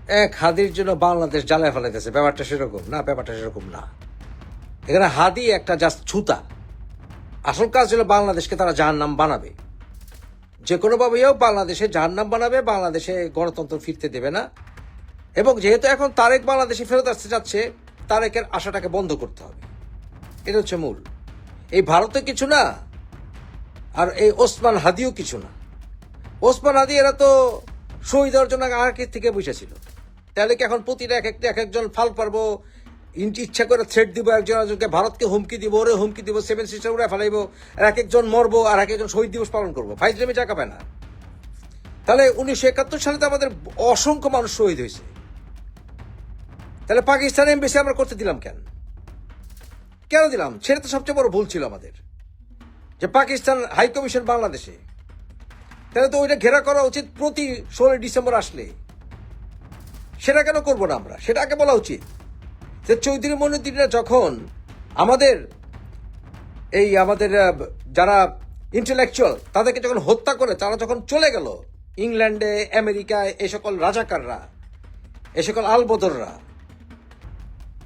এক হাদির জন্য বাংলাদেশ জ্বালায় ফেলাইতেছে, ব্যাপারটা সেরকম না, ব্যাপারটা সেরকম না। এখানে হাদি একটা জাস্ট ছুতা। আসল কাজ হলো বাংলাদেশকে তারা জাহান্নাম বানাবে, যে কোনোভাবেও বাংলাদেশে জাহান্নাম বানাবে, বাংলাদেশে গণতন্ত্র ফিরতে দেবে না। এবং যেহেতু এখন তারেক বাংলাদেশে ফেরত আসতে যাচ্ছে, তারেকের আশাটাকে বন্ধ করতে হবে, এটা হচ্ছে মূল। এই ভারতে কিছু না, আর এই ওসমান হাদিও কিছু না। ওসমান হাদি এরা তো শহীদ হওয়ার জন্য আগের থেকে বসেছিল, তাহলে কি এখন প্রতিটা এক একজন ফাল পারবো, ইচ্ছা করে থ্রেট দিব, একজন একজনকে ভারতকে হুমকি দিব, ওরে হুমকি দিব, 7 সিস্টার উড়ে ফেলাইব, আর এক একজন মরবো, আর এক একজন শহীদ দিবস পালন করবো, ফাইজলামি টাকা পায় না। তাহলে 1971 সালে তো আমাদের অসংখ্য মানুষ শহীদ হয়েছে, তাহলে পাকিস্তান এমবেসি আমরা করতে দিলাম কেন? কেন দিলাম? সেটা তো সবচেয়ে বড় ভুল ছিল আমাদের, যে পাকিস্তান হাই কমিশন বাংলাদেশে, তাহলে তো ওইটা ঘেরা করা উচিত প্রতি 16 ডিসেম্বর আসলে। সেটা কেন করবো না আমরা? সেটা আগে বলা উচিত যে চৌধুরী মইনুদ্দিনরা যখন আমাদের যারা ইন্টেলেকচুয়াল তাদেরকে যখন হত্যা করে, তারা যখন চলে গেল ইংল্যান্ডে, আমেরিকায়, এই সকল রাজাকাররা, এই সকল আলবদররা,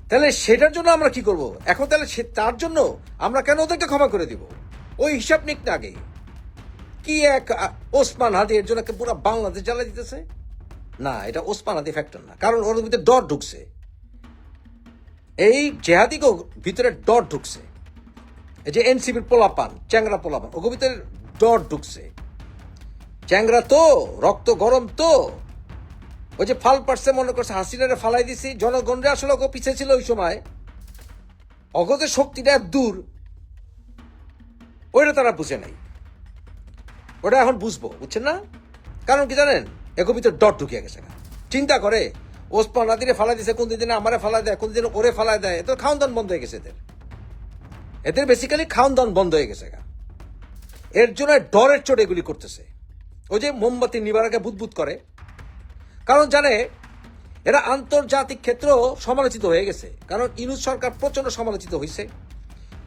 তাহলে সেটার জন্য আমরা কি করব এখন? তাহলে তার জন্য আমরা কেন ওদেরকে ক্ষমা করে দিব? ওই হিসাব নিক না আগে। কি এক ওসমান হাদি এর জন্য পুরো বাংলাদেশ জ্বালা দিতেছে? না, এটা ওসমান হাদি ফ্যাক্টর না, কারণ ওর ভিতরে ডর ঢুকছে, এই জেহাদিকেও ভিতরে ডর ঢুকছে। এই যে এনসিপির পোলাপান, চ্যাংরা পোলাপান, ওকে ভিতরে ডর ঢুকছে। চ্যাংরা তো রক্ত গরম, তো ওই যে ফাল পারছে, মনে করছে হাসিনারে ফালাই দিছি, জনগণরে আসলে ওকে পিছিয়ে ছিল ওই সময়, অগতের শক্তিটা দূর, ওইটা তারা বুঝে নাই, ওটা এখন বুঝবো, বুঝছেন না? কারণ কি জানেন, এগো ভিতরে ডট ঢুকিয়ে গেছে। চিন্তা করে ওসমান হাদিরে ফালাই দিছে, কোন দিন আমারে ফালাই দেয়, কোন দিন ওরে ফালাই দেয়, এত খাওয়ান দান বন্ধ হয়ে গেছে এদের বেসিক্যালি খাওয়ান দান বন্ধ হয়ে গেছে। এর জন্য ডরের চোট এগুলি করতেছে। ওই যে মোমবাতি নিবার আগে বুদবুদ করে, কারণ জানে এরা আন্তর্জাতিক ক্ষেত্র সমালোচিত হয়ে গেছে, কারণ ইউনূস সরকার প্রচন্ড সমালোচিত হয়েছে,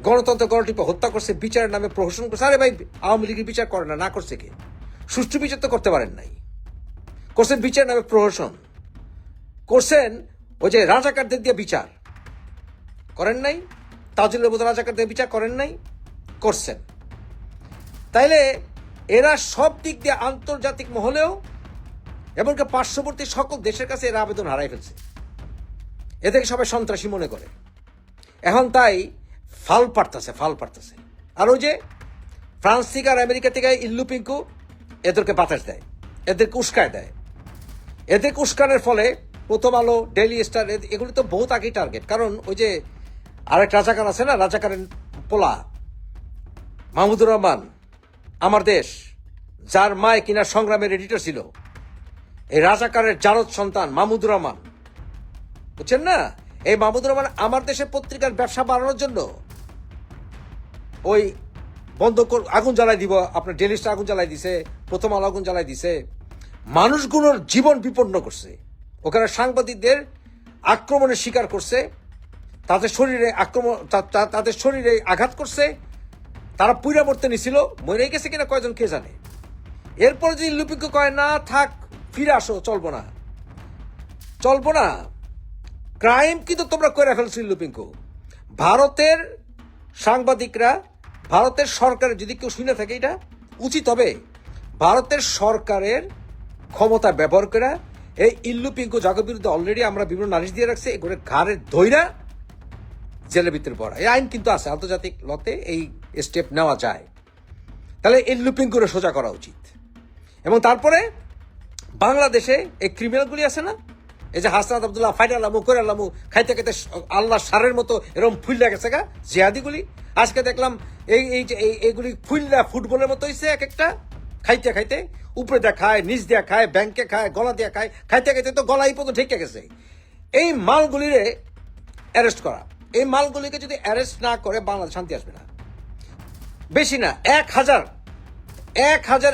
গণতন্ত্র গণটিপে হত্যা করছে, বিচারের নামে প্রহসন করছে। আরে ভাই, আওয়ামী লীগের বিচার করে না, না করছে কে? সুষ্ঠু বিচার তো করতে পারেন নাই, করছেন বিচারের নামে প্রহসন, করছেন ওই যে রাজাকারদের দিয়ে বিচার করেন নাই, তাজুলের মতো রাজাকারদের বিচার করেন নাই, করছেন। তাইলে এরা সব দিক দিয়ে আন্তর্জাতিক মহলেও এমনকি পার্শ্ববর্তী সকল দেশের কাছে এরা আবেদন হারাই ফেলছে, এদেরকে সবাই সন্ত্রাসী মনে করে। এখন তাই ফাল পারতেছে। আর ওই যে ফ্রান্স থেকে আর আমেরিকা থেকে ইল্লু পিঙ্কু এদেরকে বাতাস দেয়, এদেরকে উস্কায় দেয়। এদেরকে উস্কানের ফলে প্রথম আলো, ডেইলি স্টার, এগুলি তো বহুত আগেই টার্গেট। কারণ ওই যে আরেক রাজাকার আছে না, রাজাকারের পোলা মাহমুদুর রহমান, আমার দেশ, যার মায় কিনা সংগ্রামের এডিটর ছিল, এই রাজাকারের জারদ সন্তান মাহমুদুর রহমান, বুঝছেন না? এই মাহমুদুর রহমান আমার দেশের পত্রিকার ব্যবসা বাড়ানোর জন্য ওই আগুন জ্বালাই দিব, আপনার ডেইলি স্টার আগুন জ্বালাই দিছে, প্রথম আলো আগুন জ্বালাই দিছে, মানুষগুলোর জীবন বিপন্ন করছে, ওখানে সাংবাদিকদের আক্রমণের শিকার করছে, তাদের শরীরে আঘাত করছে, তারা পুইরা মরতে নিছিল, মরে গেছে কিনা কয়জন কে জানে। এরপর যদি লুপিকে কয় না থাক, ফিরে আসো, চলবো না, ক্রাইম কিন্তু তোমরা করে ফেলছো লুপিঙ্কু। ভারতের সাংবাদিকরা, ভারতের সরকারের, যদি কেউ শুনে থাকে এটা উচিত হবে, ভারতের সরকারের ক্ষমতা ব্যবহার করে এই ইল্লু পিঙ্কু জাগের বিরুদ্ধে অলরেডি আমরা বিভিন্ন নালিশ দিয়ে রাখছি, এগুলো ঘাড়ের ধইরা জেলের ভিতরে পড়া। এই আইন কিন্তু আছে, আন্তর্জাতিক লতে এই স্টেপ নেওয়া যায়। তাহলে ইল্লু পিঙ্কুরে সোজা করা উচিত। এবং তারপরে বাংলাদেশে এই ক্রিমিনালগুলি আছে না, এই যে হাসনাত আব্দুল্লাহ, ফাইড আলামু, করে আলামু, খাইতে খাইতে আল্লাহ সারের মতো এরকম ফুল্লা গেছে গা জিহাদিগুলি। আজকে দেখলাম এইগুলি ফুল্লা ফুটবলের মতো হয়েছে, এক একটা খাইতে খাইতে উপরে দেয়া খায়, নিচ দেয়া খায়, ব্যাংকে খায়, গলা দেয়া খায়, খাইতে খাইতে তো গলা এই পর্যন্ত ঠেকে গেছে। এই মালগুলিরে অ্যারেস্ট করা, এই মালগুলিকে যদি অ্যারেস্ট না করে বাংলাদেশ শান্তি আসবে না। বেশি না, 1000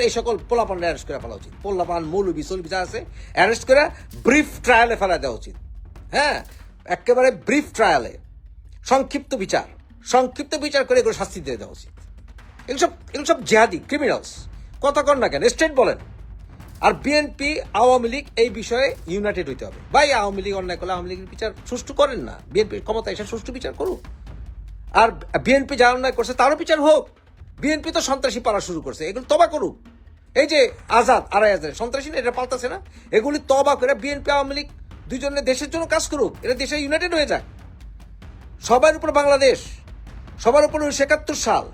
এই সকল পোলাপান অ্যারেস্ট করে ফেলা উচিত। পোলাপান, মৌলবি, সলবি যা আছে অ্যারেস্ট করে ব্রিফ ট্রায়ালে ফেলা দেওয়া উচিত। হ্যাঁ, একেবারে ব্রিফ ট্রায়ালে, সংক্ষিপ্ত বিচার করে এগুলো শাস্তি দেওয়া উচিত। এগুলো সব জিহাদি ক্রিমিনালস। কথা কন না কেন? স্টেট বলেন, আর বিএনপি আওয়ামী লীগ এই বিষয়ে ইউনাইটেড হইতে হবে। ভাই আওয়ামী লীগ অন্যায় করলে আওয়ামী লীগের বিচার সুষ্ঠু করেন না, বিএনপির ক্ষমতা এসে সুষ্ঠু বিচার করুক। আর বিএনপি যা অন্যায় করছে তারও বিচার হোক। বিএনপি তো সন্ত্রাসী পালা শুরু করছে, এগুলো তবা করুক। এই যে আজাদ আড়াই হাজার সন্ত্রাসী না, এটা পাল্টাছে না, এগুলি তবা করে বিএনপি আওয়ামী লীগ দুইজনে দেশের জন্য কাজ করুক, এটা দেশে ইউনাইটেড হয়ে যাক। সবার উপর বাংলাদেশ, সবার উপর 1971 সাল,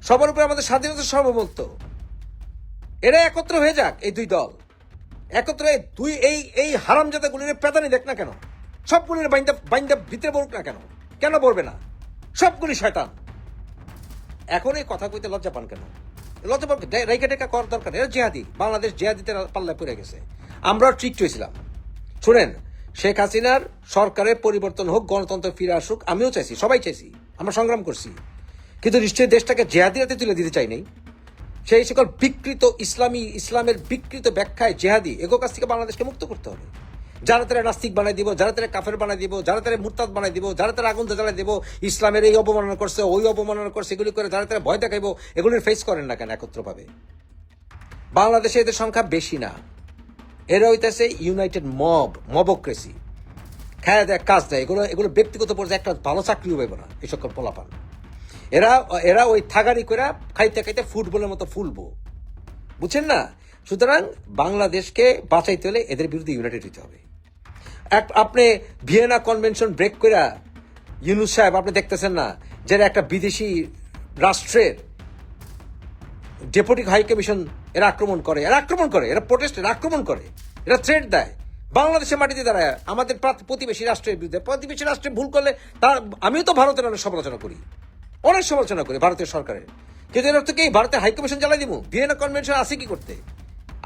সবার উপর আমাদের স্বাধীনতার সার্বভৌমত্ব, এরা একত্র হয়ে যাক। এই দুই দল একত্র, এই হারামজাদাগুলির পেদানি দেখ না কেন, সবগুলির বাইন্দা ভিতরে বলুক না কেন, কেন বলবে না? সবগুলি শয়তান। এখন এই কথা কইতে লজ্জা পান কেন? লজ্জা পান, রেখা টেকা করার দরকার। এরা জিহাদি, বাংলাদেশ জিহাদিতে পাল্লায় পড়ে গেছে। আমরাও ট্রিক্ট হয়েছিলাম। শুনেন, শেখ হাসিনার সরকারের পরিবর্তন হোক, গণতন্ত্র ফিরে আসুক, আমিও চাইছি, সবাই চাইছি, আমরা সংগ্রাম করছি, কিন্তু নিশ্চয়ই দেশটাকে জেহাদিরাতে তুলে দিতে চাই নাই। সেই সকল বিকৃত ইসলামের বিকৃত ব্যাখ্যায় জেহাদি এগো কাছ থেকে বাংলাদেশকে মুক্ত করতে হবে। যারা তারা নাস্তিক বানাই দিব, যারা তারা কাফের বানাই দিব, যারা তারা মুরতাদ বানাই দিব, যারা তারা আগুন জ্বালাই দিব, ইসলামের এই অবমাননা করছে, ওই অবমাননা করছে, এগুলি করে যারা তারা ভয় দেখাইব, এগুলির ফেস করেন না কেন একত্রভাবে? বাংলাদেশে এদের সংখ্যা বেশি না, এরা হইতেছে ইউনাইটেড মবক্রেসি। খায় দেয়, কাজ দেয়, এগুলো ব্যক্তিগত পর্যায়ে একটা ভালো চাকরিও পাইব না এই সকল পোলাপান। এরা ওই থাগারি করে খাইতে খাইতে ফুটবলের মতো ফুলবো, বুঝছেন না? সুতরাং বাংলাদেশকে বাঁচাইতে হলে এদের বিরুদ্ধে ইউনাইটেড হইতে হবে। আপনি ভিয়েনা কনভেনশন ব্রেক করে ইউনুস সাহেব, আপনি দেখতেছেন না যে একটা বিদেশি রাষ্ট্রের ডেপুটি হাই কমিশন এরা আক্রমণ করে, এরা প্রোটেস্ট, এরা আক্রমণ করে, এরা থ্রেট দেয় বাংলাদেশের মাটিতে দাঁড়ায় আমাদের প্রতিবেশী রাষ্ট্রের বিরুদ্ধে। প্রতিবেশী রাষ্ট্রে ভুল করলে তার, আমিও তো ভারতের অনেক সমালোচনা করি ভারতের সরকারের, কিন্তু এর অর্থ কি ভারতের হাইকমিশন জ্বালাই দিব? ভিয়েনা কনভেনশন আছে কি করতে?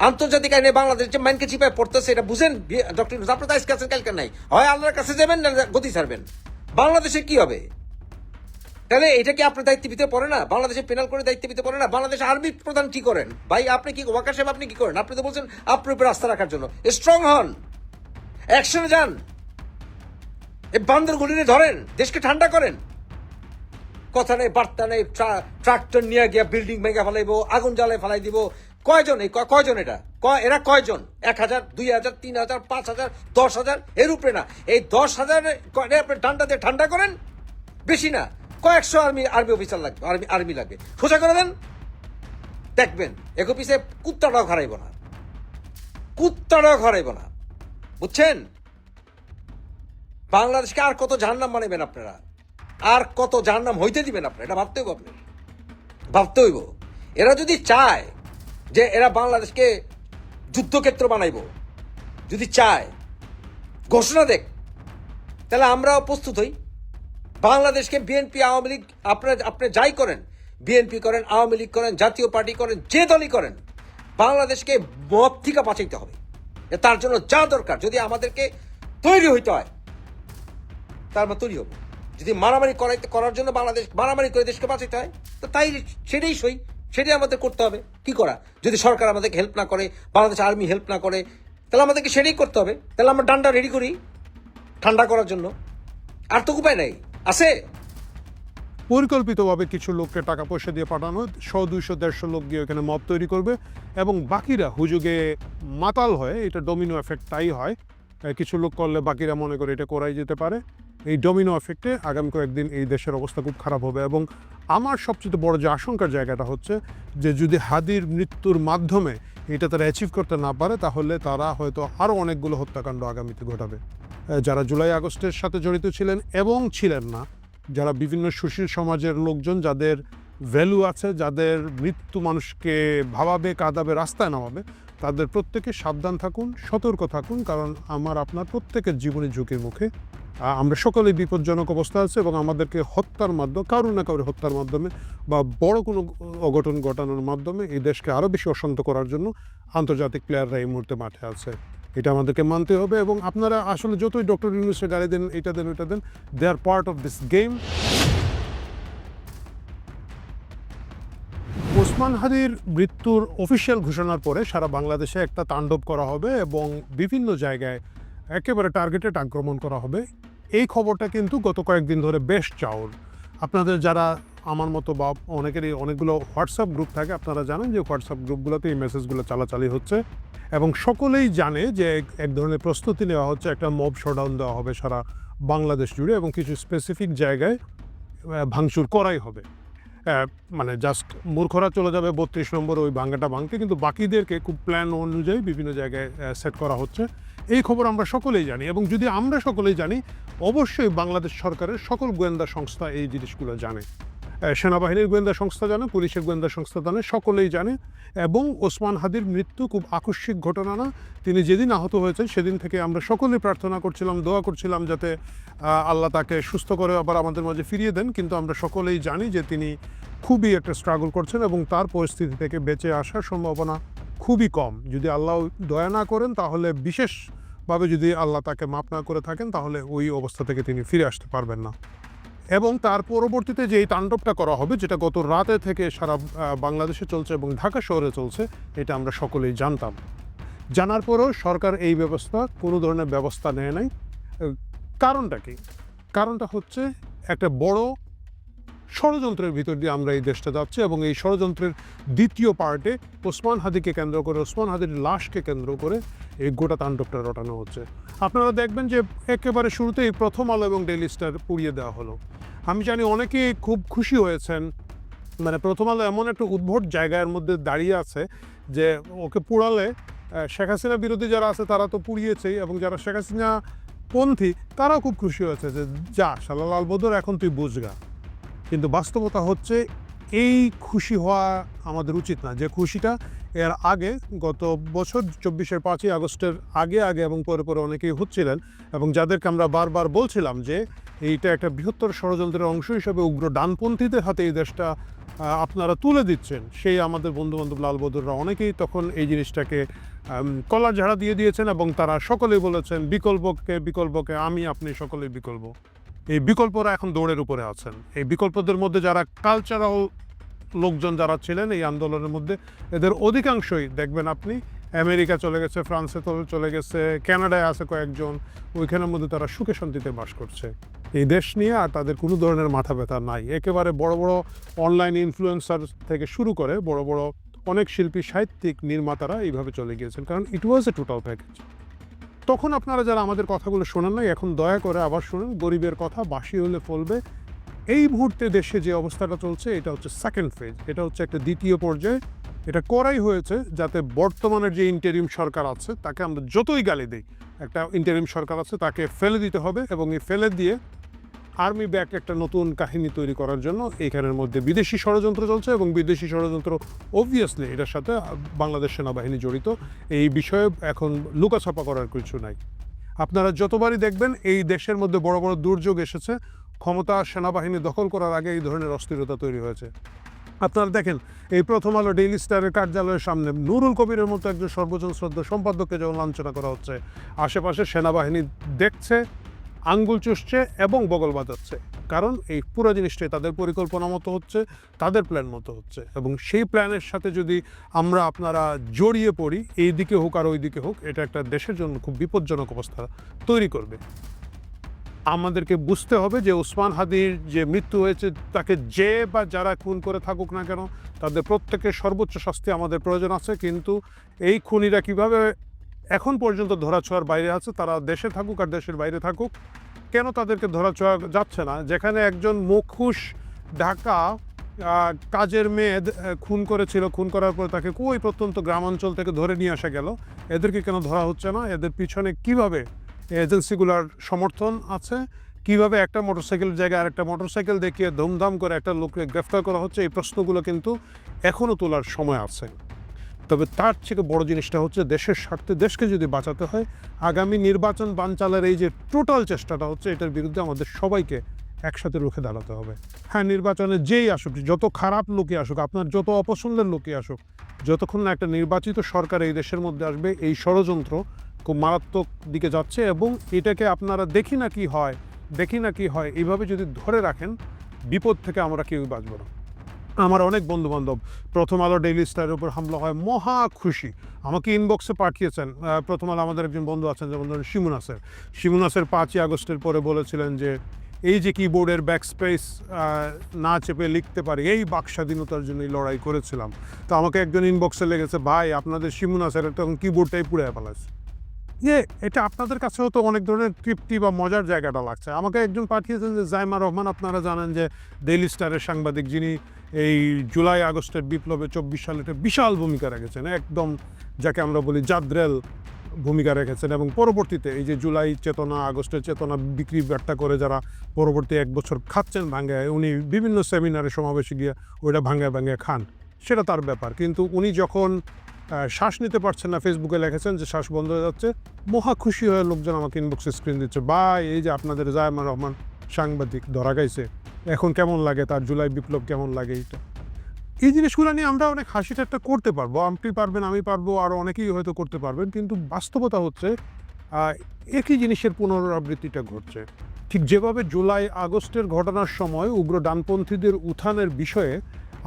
আন্তর্জাতিক আইনে বাংলাদেশ যে মাইনকে চিপায় পড়তেছে, এটা বুঝেন ডক্টর ইউনূস? আপনার আজকে আছেন, কালকে নাই, হয় আল্লাহর কাছে যাবেন না গতি ছাড়বেন। বাংলাদেশে কি হবে তাহলে? এটা কি আপনার দায়িত্ব ভিতরে পড়ে না? বাংলাদেশে পেনাল করে দায়িত্ব ভিতরে পড়ে না? বাংলাদেশ আর্মি প্রধান কি করেন ভাই? আপনি কি ওয়াকার সাহেব, আপনি কি করেন? আপনি তো বলছেন আপনার উপরে আস্থা রাখার জন্য। স্ট্রং হন, অ্যাকশনে যান, এই বান্দর গুলিনে ধরেন, দেশকে ঠান্ডা করেন। কথা নেই, বার্তা নেই, ট্রাক্টর নিয়ে গিয়া বিল্ডিং ভেঙে ফেলাইব, আগুন জ্বালায় ফেলাই দিব। কয়জন এরা কয়জন? 1000, 2000, 3000, 5000, 10,000 এর উপরে না। এই 10,000 আপনি ডান্ডা দিয়ে ঠান্ডা করেন, বেশি না, কয়েকশো আর্মি অফিসার লাগবে, আর্মি লাগবে, সোজা করে দেন, দেখবেন এক অফিসে কুত্তাটাও ঘরাইব না, বুঝছেন? বাংলাদেশকে আর কত জাহান্নাম বানাবেন আপনারা? আর কত জাহান্নাম হইতে দিবেন আপনারা? এটা ভাবতে হইব। এরা যদি চায় যে এরা বাংলাদেশকে যুদ্ধক্ষেত্র বানাইব, যদি চায় ঘোষণা দেখ, তাহলে আমরাও প্রস্তুত হই। বাংলাদেশকে বিএনপি আওয়ামী লীগ, আপনি যাই করেন, বিএনপি করেন, আওয়ামী লীগ করেন, জাতীয় পার্টি করেন, যে দলই করেন, বাংলাদেশকে মদ থেকে বাঁচাইতে হবে। তার জন্য যা দরকার, যদি আমাদেরকে তৈরি হইতে হয় তার আমরা তৈরি হবো। যদি মারামারি করার জন্য বাংলাদেশ মারামারি করে দেশকে বাঁচাইতে হয়, তো তাই সেটাই আমাদের করতে হবে। কি করা? যদি সরকার আমাদেরকে হেল্প না করে, বাংলাদেশ আর্মি হেল্প না করে, তাহলে আমাদেরকে সেটাই করতে হবে। তাহলে আমরা ডান্ডা রেডি করি ঠান্ডা করার জন্য, আর তো উপায় নাই। আছে পরিকল্পিতভাবে কিছু লোককে টাকা পয়সা দিয়ে পাঠানো, 100, 200, 150 লোক গিয়ে এখানে মব তৈরি করবে এবং বাকিরা হুজুগে মাতাল হয়। এটা ডোমিনো এফেক্ট তাই হয়। কিছু লোক করলে বাকিরা মনে করে এটা করাই যেতে পারে। এই ডোমিনো এফেক্টে আগামী কয়েকদিন এই দেশের অবস্থা খুব খারাপ হবে। এবং আমার সবচেয়ে বড় যে আশঙ্কার জায়গাটা হচ্ছে যে যদি হাদির মৃত্যুর মাধ্যমে এটা তারা অ্যাচিভ করতে না পারে, তাহলে তারা হয়তো আরও অনেকগুলো হত্যাকাণ্ড আগামীতে ঘটাবে। যারা জুলাই আগস্টের সাথে জড়িত ছিলেন এবং ছিলেন না, যারা বিভিন্ন সুশীল সমাজের লোকজন, যাদের ভ্যালু আছে, যাদের মৃত্যু মানুষকে ভাবাবে, কাঁদাবে, রাস্তায় নামাবে, তাদের প্রত্যেকে সাবধান থাকুন, সতর্ক থাকুন, কারণ আমার আপনার প্রত্যেকের জীবনে ঝুঁকির মুখে। আমরা সকলেই বিপজ্জনক অবস্থা আছে এবং আমাদেরকে হত্যার মাধ্যমে, কারো না কারো হত্যার মাধ্যমে বা বড় কোনো অঘটন ঘটানোর মাধ্যমে এই দেশকে আরও বেশি অশান্ত করার জন্য আন্তর্জাতিক প্লেয়াররা এই মুহূর্তে মাঠে আছে। এটা আমাদেরকে মানতে হবে। এবং আপনারা আসলে যতই ডক্টর ইউনূসকে গালি দেন, এটা দেন, ওইটা দেন, they are part of this game. Osman হাদির মৃত্যুর অফিসিয়াল ঘোষণার পরে সারা বাংলাদেশে একটা তাণ্ডব করা হবে এবং বিভিন্ন জায়গায় একেবারে টার্গেটেড আক্রমণ করা হবে। এই খবরটা কিন্তু গত কয়েকদিন ধরে বেশ চাউর। আপনাদের যারা আমার মতো বা অনেকেরই অনেকগুলো হোয়াটসঅ্যাপ গ্রুপ থাকে, আপনারা জানেন যে হোয়াটসঅ্যাপ গ্রুপগুলোতে এই মেসেজগুলো চালাচালি হচ্ছে এবং সকলেই জানে যে এক ধরনের প্রস্তুতি নেওয়া হচ্ছে, একটা মব শোডাউন দেওয়া হবে সারা বাংলাদেশ জুড়ে এবং কিছু স্পেসিফিক জায়গায় ভাঙচুর করাই হবে। মানে জাস্ট মূর্খরা চলে যাবে 32 নম্বর ওই ভাঙ্গাটা ভাঙতে, কিন্তু বাকিদেরকে খুব প্ল্যান অনুযায়ী বিভিন্ন জায়গায় সেট করা হচ্ছে। এই খবর আমরা সকলেই জানি এবং যদি আমরা সকলেই জানি, অবশ্যই বাংলাদেশ সরকারের সকল গোয়েন্দা সংস্থা এই জিনিসগুলো জানে। সেনাবাহিনীর গোয়েন্দা সংস্থা জানে, পুলিশের গোয়েন্দা সংস্থা জানে, সকলেই জানে। এবং ওসমান হাদির মৃত্যু খুব আকস্মিক ঘটনা না। তিনি যেদিন আহত হয়েছেন সেদিন থেকে আমরা সকলেই প্রার্থনা করছিলাম, দোয়া করছিলাম যাতে আল্লাহ তাকে সুস্থ করে আবার আমাদের মাঝে ফিরিয়ে দেন, কিন্তু আমরা সকলেই জানি যে তিনি খুবই একটা স্ট্রাগল করছেন এবং তার পরিস্থিতি থেকে বেঁচে আসার সম্ভাবনা খুবই কম। যদি আল্লাহ দয়া না করেন, তাহলে বিশেষভাবে যদি আল্লাহ তাকে মাফ না করে থাকেন, তাহলে ওই অবস্থা থেকে তিনি ফিরে আসতে পারবেন না। এবং তার পরবর্তীতে যে এই তাণ্ডবটা করা হবে, যেটা গত রাতে থেকে সারা বাংলাদেশে চলছে এবং ঢাকা শহরে চলছে, এটা আমরা সকলেই জানতাম। জানার পরেও সরকার এই কোনো ধরনের ব্যবস্থা নেয় নাই। কারণটা কি? কারণটা হচ্ছে একটা বড় ষড়যন্ত্রের ভিতর দিয়ে আমরা এই দেশটা যাচ্ছি এবং এই ষড়যন্ত্রের দ্বিতীয় পার্টে ওসমান হাদিকে কেন্দ্র করে, ওসমান হাদির লাশকে কেন্দ্র করে এই গোটা তাণ্ডবটা রটানো হচ্ছে। আপনারা দেখবেন যে একেবারে শুরুতেই প্রথম আলো এবং ডেইলি স্টার পুড়িয়ে দেওয়া হলো। আমি জানি অনেকেই খুব খুশি হয়েছেন, মানে প্রথম আলো এমন একটা উদ্ভট জায়গার মধ্যে দাঁড়িয়ে আছে যে ওকে পুড়ালে শেখ হাসিনা বিরোধী যারা আছে তারা তো পুড়িয়েছেই, এবং যারা শেখ হাসিনা পন্থী তারাও খুব খুশি হয়েছে যে যা শালা লাল বদর, এখন তুই বুঝগা। কিন্তু বাস্তবতা হচ্ছে এই খুশি হওয়া আমাদের উচিত না। যে খুশিটা এর আগে গত বছর 24-এর 5ই আগস্টের আগে এবং পরে অনেকেই হচ্ছিলেন এবং যাদেরকে আমরা বারবার বলছিলাম যে এইটা একটা বৃহত্তর ষড়যন্ত্রের অংশ হিসেবে উগ্র ডানপন্থীদের হাতে এই দেশটা আপনারা তুলে দিচ্ছেন, সেই আমাদের বন্ধুবান্ধব লাল বদররা অনেকেই তখন এই জিনিসটাকে কলার ঝাড়া দিয়ে দিয়েছেন এবং তারা সকলেই বলেছেন বিকল্পকে আমি আপনি সকলেই বিকল্প। এই বিকল্পরা এখন দৌড়ের উপরে আছেন। এই বিকল্পদের মধ্যে যারা কালচারাল লোকজন যারা ছিলেন এই আন্দোলনের মধ্যে, এদের অধিকাংশই দেখবেন আপনি আমেরিকা চলে গেছে, ফ্রান্সে চলে গেছে, কানাডায় আছে কয়েকজন, ওইখানের মধ্যে তারা সুখে শান্তিতে বাস করছে। এই দেশ নিয়ে আর তাদের কোনো ধরনের মাথা ব্যথা নাই। একেবারে বড় বড় অনলাইন ইনফ্লুয়েন্সার থেকে শুরু করে বড় বড় অনেক শিল্পী, সাহিত্যিক, নির্মাতারা এইভাবে চলে গিয়েছেন, কারণ ইট ওয়াজ এ টোটাল প্যাকেজ। তখন আপনারা যারা আমাদের কথাগুলো শোনেন নাই, এখন দয়া করে আবার শুনুন। গরিবের কথা বাসি হলে ফলবে। এই মুহূর্তে দেশে যে অবস্থাটা চলছে, এটা হচ্ছে সেকেন্ড ফেজ, এটা হচ্ছে একটা দ্বিতীয় পর্যায়ে। এটা করাই হয়েছে যাতে বর্তমানের যে ইন্টারিম সরকার আছে তাকে আমরা যতই গালি দিই, একটা ইন্টারিম সরকার আছে তাকে ফেলে দিতে হবে এবং এই ফেলে দিয়ে আর্মি ব্যাক একটা নতুন কাহিনী তৈরি করার জন্য এইখানের মধ্যে বিদেশি ষড়যন্ত্র চলছে এবং বিদেশি ষড়যন্ত্র অবভিয়াসলি এটার সাথে বাংলাদেশ সেনাবাহিনী জড়িত। এই বিষয়ে এখন লুকাছাপা করার কিছু নাই। আপনারা যতবারই দেখবেন এই দেশের মধ্যে বড় বড় দুর্যোগ এসেছে, ক্ষমতা সেনাবাহিনী দখল করার আগে এই ধরনের অস্থিরতা তৈরি হয়েছে। আপনারা দেখেন এই প্রথম আলো ডেইলি স্টারের কার্যালয়ের সামনে নুরুল কবিরের মতো একজন সর্বজন শ্রদ্ধা সম্পাদককে যখন লাঞ্ছনা করা হচ্ছে, আশেপাশে সেনাবাহিনী দেখছে, আঙ্গুল চুষছে এবং বগল বাজাচ্ছে, কারণ এই পুরো জিনিসটাই তাদের পরিকল্পনা মতো হচ্ছে, তাদের প্ল্যান মতো হচ্ছে। এবং সেই প্ল্যানের সাথে যদি আমরা আপনারা জড়িয়ে পড়ি, এই দিকে হোক আর ওই দিকে হোক, এটা একটা দেশের জন্য খুব বিপজ্জনক অবস্থা তৈরি করবে। আমাদেরকে বুঝতে হবে যে ওসমান হাদির যে মৃত্যু হয়েছে, তাকে যে বা যারা খুন করে থাকুক না কেন, তাদের প্রত্যেকের সর্বোচ্চ শাস্তি আমাদের প্রয়োজন আছে। কিন্তু এই খুনিরা কিভাবে এখন পর্যন্ত ধরাছোঁয়ার বাইরে আছে, তারা দেশে থাকুক আর দেশের বাইরে থাকুক, কেন তাদেরকে ধরাছোঁয়া যাচ্ছে না? যেখানে একজন মুখোশ ঢাকা কাজের মেয়ে খুন করেছিল, খুন করার পর তাকে কই প্রত্যন্ত গ্রামাঞ্চল থেকে ধরে নিয়ে আসা গেল, এদেরকে কেন ধরা হচ্ছে না? এদের পিছনে কিভাবে এজেন্সিগুলোর সমর্থন আছে, কিভাবে একটা মোটরসাইকেলের জায়গায় আরেকটা মোটরসাইকেল দেখিয়ে ধুমধাম করে একটা লোককে গ্রেফতার করা হচ্ছে, এই প্রশ্নগুলো কিন্তু এখনও তোলার সময় আছে। তবে তার থেকে বড় জিনিসটা হচ্ছে দেশের স্বার্থে, দেশকে যদি বাঁচাতে হয়, আগামী নির্বাচন বানচালের এই যে টোটাল চেষ্টাটা হচ্ছে, এটার বিরুদ্ধে আমাদের সবাইকে একসাথে রুখে দাঁড়াতে হবে। হ্যাঁ, নির্বাচনে যেই আসুক, যত খারাপ লোকই আসুক, আপনার যত অপছন্দের লোকই আসুক, যতক্ষণ না একটা নির্বাচিত সরকার এই দেশের মধ্যে আসবে, এই ষড়যন্ত্র খুব মারাত্মক দিকে যাচ্ছে। এবং এটাকে আপনারা দেখি না কি হয় এইভাবে যদি ধরে রাখেন, বিপদ থেকে আমরা কেউই বাঁচব না। আমার অনেক বন্ধুবান্ধব প্রথম আলো ডেইলি স্টারের উপর হামলা হয় মহা খুশি, আমাকে ইনবক্সে পাঠিয়েছেন। প্রথম আলো আমাদের একজন বন্ধু আছেন, যেমন ধরুন শিমু নাসের 5ই আগস্টের পরে বলেছিলেন যে এই যে কিবোর্ডের ব্যাকস্পেস না চেপে লিখতে পারি, এই বাক স্বাধীনতার জন্যই লড়াই করেছিলাম। তো আমাকে একজন ইনবক্সে লেগেছে, ভাই আপনাদের শিমুনা স্যার তখন কিবোর্ডটাই পুড়ে ফেলাছে। এটা আপনাদের কাছেও তো অনেক ধরনের তৃপ্তি বা মজার জায়গাটা লাগছে। আমাকে একজন পাঠিয়েছেন যে জাইমা রহমান, আপনারা জানেন যে ডেইলি স্টারের সাংবাদিক, যিনি এই জুলাই আগস্টের বিপ্লবে 24 সালে একটা বিশাল ভূমিকা রেখেছেন, একদম যাকে আমরা বলি জাদ্রেল ভূমিকা রেখেছেন, এবং পরবর্তীতে এই যে জুলাই চেতনা, আগস্টের চেতনা বিক্রি ব্যর্থা করে যারা পরবর্তী 1 বছর খাচ্ছেন ভাঙ্গায়, উনি বিভিন্ন সেমিনারে সমাবেশে গিয়ে ওইটা ভাঙ্গায় খান, সেটা তার ব্যাপার। কিন্তু উনি যখন শ্বাস নিতে পারছেন না, ফেসবুকে লিখেছেন যে শ্বাস বন্ধ হয়ে যাচ্ছে, মহা খুশি হয়ে লোকজন আমাকে ইনবক্সে স্ক্রিন দিচ্ছে, ভাই এই যে আপনাদের জাইমা রহমান সাংবাদিক ধরা গাইছে, এখন কেমন লাগে, তার জুলাই বিপ্লব কেমন লাগে। এই জিনিসগুলো নিয়ে আমরা অনেক হাসি ঠাট্টা করতে পারবো, আপনি পারবেন, আমি পারবো, আরও অনেকেই হয়তো করতে পারবেন, কিন্তু বাস্তবতা হচ্ছে একই জিনিসের পুনরাবৃত্তিটা ঘটছে। ঠিক যেভাবে জুলাই আগস্টের ঘটনার সময় উগ্র ডানপন্থীদের উত্থানের বিষয়ে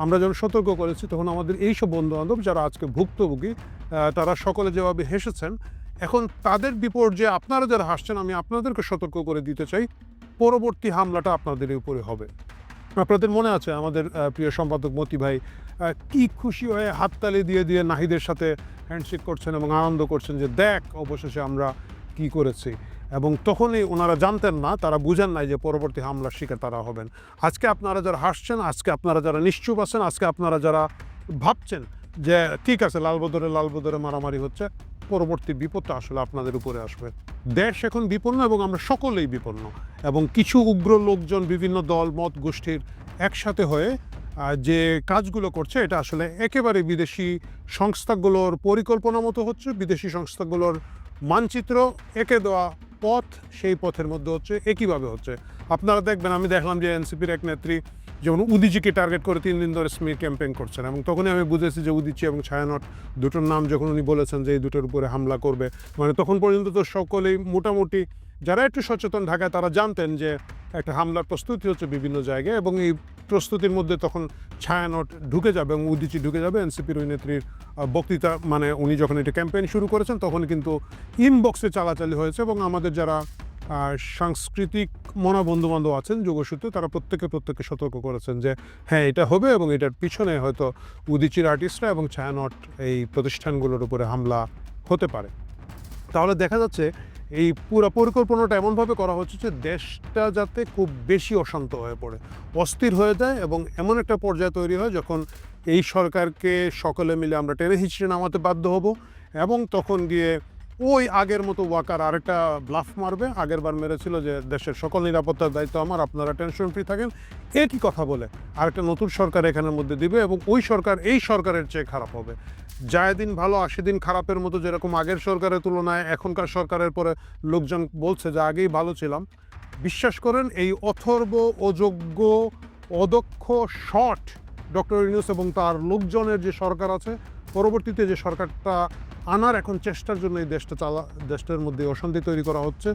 আমরা যখন সতর্ক করেছি, তখন আমাদের এইসব বন্ধুবান্ধব যারা আজকে ভুক্তভোগী, তারা সকলে যেভাবে হেসেছেন, এখন তাদের বিপর্যয়ে আপনারা যারা হাসছেন, আমি আপনাদেরকে সতর্ক করে দিতে চাই, পরবর্তী হামলাটা আপনাদের উপরে হবে। আপনাদের মনে আছে আমাদের প্রিয় সম্পাদক মতি ভাই কি খুশি হয়ে হাততালি দিয়ে দিয়ে নাহিদের সাথে হ্যান্ডশেক করছেন এবং আনন্দ করছেন যে দেখ অবশেষে আমরা কি করেছি, এবং তখনই ওনারা জানতেন না, তারা বুঝেন নাই যে পরবর্তী হামলার শিকার তারা হবেন। আজকে আপনারা যারা হাসছেন, আজকে আপনারা যারা নিশ্চুপ আছেন, আজকে আপনারা যারা ভাবছেন যে ঠিক আছে লালবদরে মারামারি হচ্ছে, পরবর্তী বিপদটা আসলে আপনাদের উপরে আসবে। দেশ এখন বিপন্ন এবং আমরা সকলেই বিপন্ন, এবং কিছু উগ্র লোকজন বিভিন্ন দল মত গোষ্ঠীর একসাথে হয়ে যে কাজগুলো করছে, এটা আসলে একেবারে বিদেশি সংস্থাগুলোর পরিকল্পনা মতো হচ্ছে। বিদেশি সংস্থাগুলোর মানচিত্র এঁকে দেওয়া পথ, সেই পথের মধ্যে হচ্ছে, একইভাবে হচ্ছে। আপনারা দেখবেন, আমি দেখলাম যে এনসিপির এক নেত্রী যেমন উদিচিকে টার্গেট করে 3 দিন ধরে স্মির ক্যাম্পেইন করছেন, এবং তখনই আমি বুঝেছি যে উদিচি এবং ছায়ানট দুটোর নাম যখন উনি বলেছেন যে এই দুটোর উপরে হামলা করবে, মানে তখন পর্যন্ত তো সকলেই মোটামুটি যারা একটু সচেতন ঢাকায় তারা জানতেন যে একটা হামলার প্রস্তুতি হচ্ছে বিভিন্ন জায়গায়, এবং এই প্রস্তুতির মধ্যে তখন ছায়ানট ঢুকে যাবে এবং উদিচি ঢুকে যাবে। এনসিপির ওই নেত্রীর বক্তৃতা, মানে উনি যখন এটা ক্যাম্পেইন শুরু করেছেন তখন কিন্তু ইনবক্সে চালাচালি হয়েছে, এবং আমাদের যারা সাংস্কৃতিক মনা বন্ধুবান্ধব আছেন যোগসূত্রে, তারা প্রত্যেকে সতর্ক করেছেন যে হ্যাঁ এটা হবে, এবং এটার পিছনে হয়তো উদিচির আর্টিস্টরা এবং ছায়ানট এই প্রতিষ্ঠানগুলোর উপরে হামলা হতে পারে। তাহলে দেখা যাচ্ছে এই পুরো পরিকল্পনাটা এমনভাবে করা হচ্ছে যে দেশটা যাতে খুব বেশি অশান্ত হয়ে পড়ে, অস্থির হয়ে যায়, এবং এমন একটা পর্যায়ে তৈরি হয় যখন এই সরকারকে সকলে মিলে আমরা টেনে হিঁচড়ে নামাতে বাধ্য হব, এবং তখন গিয়ে ওই আগের মতো ওয়াকার আরেকটা ব্লাফ মারবে, আগের বার মেরেছিল যে দেশের সকল নিরাপত্তার দায়িত্ব আমার, আপনারা টেনশন ফ্রি থাকেন, একই কথা বলে আরেকটা নতুন সরকার এখানের মধ্যে দিবে, এবং ওই সরকার এই সরকারের চেয়ে খারাপ হবে। যায় দিন ভালো আসে দিন খারাপের মতো, যেরকম আগের সরকারের তুলনায় এখনকার সরকারের পরে লোকজন বলছে যে আগেই ভালো ছিলাম। বিশ্বাস করেন এই অথর্ব, অযোগ্য, অদক্ষ, শট ডক্টর ইউনূস এবং তার লোকজনের যে সরকার আছে, পরবর্তীতে যে সরকারটা আনার এখন চেষ্টার জন্য এই দেশটার মধ্যে অশান্তি তৈরি করা হচ্ছে,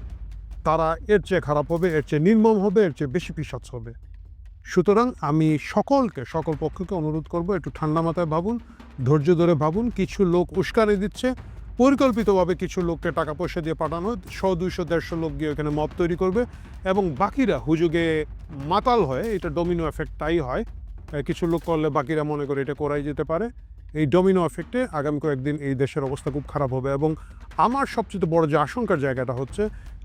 তারা এর চেয়ে খারাপ হবে, এর চেয়ে নির্মম হবে, এর চেয়ে বেশি পিশাচ হবে। সুতরাং আমি সকল পক্ষকে অনুরোধ করব, একটু ঠান্ডা মাথায় ভাবুন, ধৈর্য ধরে ভাবুন। কিছু লোক উস্কানি দিচ্ছে, পরিকল্পিতভাবে কিছু লোককে টাকা পয়সা দিয়ে পাঠানো, 100, 200, 150 লোক গিয়ে এখানে মব তৈরি করবে, এবং বাকিরা হুজুগে মাতাল হয়, এটা ডমিনো এফেক্ট তাই হয়। কিছু লোক করলে বাকিরা মনে করে এটা করাই যেতে পারে। এই ডমিনো এফেক্টে আগামী কয়েকদিন এই দেশের অবস্থা খুব খারাপ হবে, এবং আমার সবচেয়ে বড় যে আশঙ্কার জায়গাটা হচ্ছে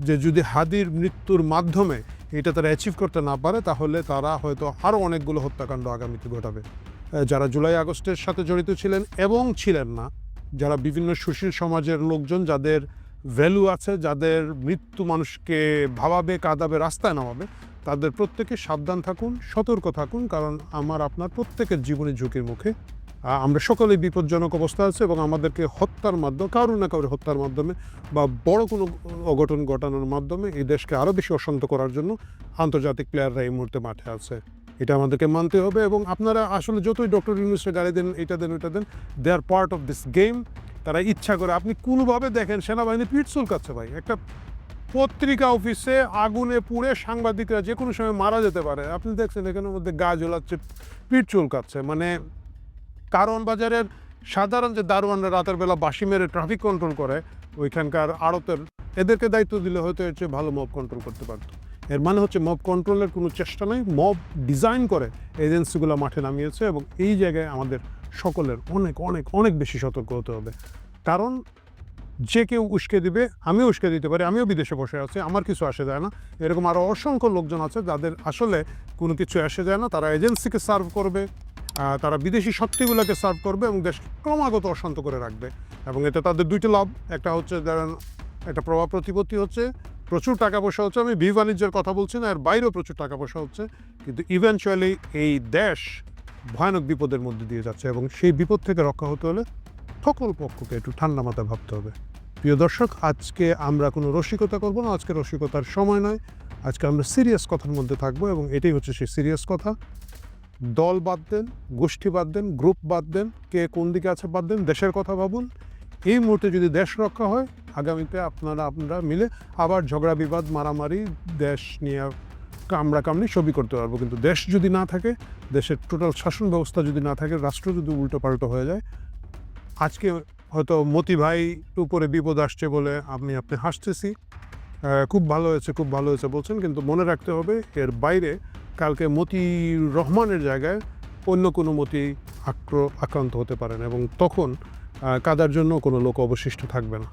যে যদি হাদির মৃত্যুর মাধ্যমে এটা তারা অ্যাচিভ করতে না পারে, তাহলে তারা হয়তো আরও অনেকগুলো হত্যাকাণ্ড আগামীতে ঘটাবে। যারা জুলাই আগস্টের সাথে জড়িত ছিলেন এবং ছিলেন না, যারা বিভিন্ন সুশীল সমাজের লোকজন, যাদের ভ্যালু আছে, যাদের মৃত্যু মানুষকে ভাবাবে, কাঁদাবে, রাস্তায় নামাবে, তাদের প্রত্যেকে সাবধান থাকুন, সতর্ক থাকুন, কারণ আমার আপনার প্রত্যেকের জীবনের ঝুঁকির মুখে। আমরা সকলেই বিপজ্জনক অবস্থা আছে, এবং আমাদেরকে হত্যার মাধ্যমে, কারো না কারো হত্যার মাধ্যমে বা বড় কোনো অঘটন ঘটানোর মাধ্যমে এই দেশকে আরও বেশি অশান্ত করার জন্য আন্তর্জাতিক প্লেয়াররা এই মুহূর্তে মাঠে আছে। এটা আমাদেরকে মানতে হবে, এবং আপনারা আসলে যতই ডক্টর ইউনূসকে গালি দেন, এটা দেন ওইটা দেন, they are part of this game. তারা ইচ্ছা করে, আপনি কোনোভাবে দেখেন সেনাবাহিনী পিঠ চুলকাচ্ছে ভাই, একটা পত্রিকা অফিসে আগুনে পুড়ে সাংবাদিকরা যে কোনো সময় মারা যেতে পারে, আপনি দেখছেন এখানের মধ্যে গা জ্বলাচ্ছে, পিঠ চুলকাচ্ছে। মানে কারণ বাজারের সাধারণ যে দারোয়ানরা রাতের বেলা বাঁশি মেরে ট্রাফিক কন্ট্রোল করে, ওইখানকার আড়তের, এদেরকে দায়িত্ব দিলে হয়তো এর চেয়ে ভালো মব কন্ট্রোল করতে পারতো। এর মানে হচ্ছে মব কন্ট্রোলের কোনো চেষ্টা নেই, মব ডিজাইন করে এজেন্সিগুলো মাঠে নামিয়েছে এবং এই জায়গায় আমাদের সকলের অনেক অনেক অনেক বেশি সতর্ক হতে হবে। কারণ যে কেউ উস্কে দিবে, আমিও উস্কে দিতে পারি, আমিও বিদেশে বসে আছি, আমার কিছু আসে যায় না। এরকম আরও অসংখ্য লোকজন আছে যাদের আসলে কোনো কিছু আসে যায় না, তারা এজেন্সিকে সার্ভ করবে, তারা বিদেশি শক্তিগুলোকে সার্ভ করবে এবং দেশ ক্রমাগত অশান্ত করে রাখবে। এবং এতে তাদের দুইটি লাভ, একটা হচ্ছে একটা প্রভাব প্রতিপত্তি হচ্ছে, প্রচুর টাকা পয়সা হচ্ছে, আমি বাণিজ্যের কথা বলছি না, এর বাইরেও প্রচুর টাকা পয়সা হচ্ছে, কিন্তু ইভেনচুয়ালি এই দেশ ভয়ানক বিপদের মধ্যে দিয়ে যাচ্ছে এবং সেই বিপদ থেকে রক্ষা হতে হলে সকল পক্ষকে একটু ঠান্ডা মাথায় ভাবতে হবে। প্রিয় দর্শক, আজকে আমরা কোনো রসিকতা করব না, আজকে রসিকতার সময় নয়, আজকে আমরা সিরিয়াস কথার মধ্যে থাকবো এবং এটাই হচ্ছে সেই সিরিয়াস কথা। দল বাদ দেন, গোষ্ঠী বাদ দেন, গ্রুপ বাদ দেন, কে কোন দিকে আছে বাদ দেন, দেশের কথা ভাবুন। এই মুহূর্তে যদি দেশ রক্ষা হয়, আগামীতে আপনারা মিলে আবার ঝগড়া বিবাদ মারামারি দেশ নিয়ে কামড়াকামড়ি সবই করতে পারবো, কিন্তু দেশ যদি না থাকে, দেশের টোটাল শাসন ব্যবস্থা যদি না থাকে, রাষ্ট্র যদি উল্টো পাল্টো হয়ে যায়, আজকে হয়তো মতি ভাই উপরে বিপদ আসছে বলে আপনি হাসতেছি, খুব ভালো হয়েছে খুব ভালো হয়েছে বলছেন, কিন্তু মনে রাখতে হবে এর বাইরে কালকে মতি রহমানের জায়গায় অন্য কোনো মতি আক্রান্ত হতে পারেন এবং তখন কাদার জন্য কোনো লোক অবশিষ্ট থাকবে না।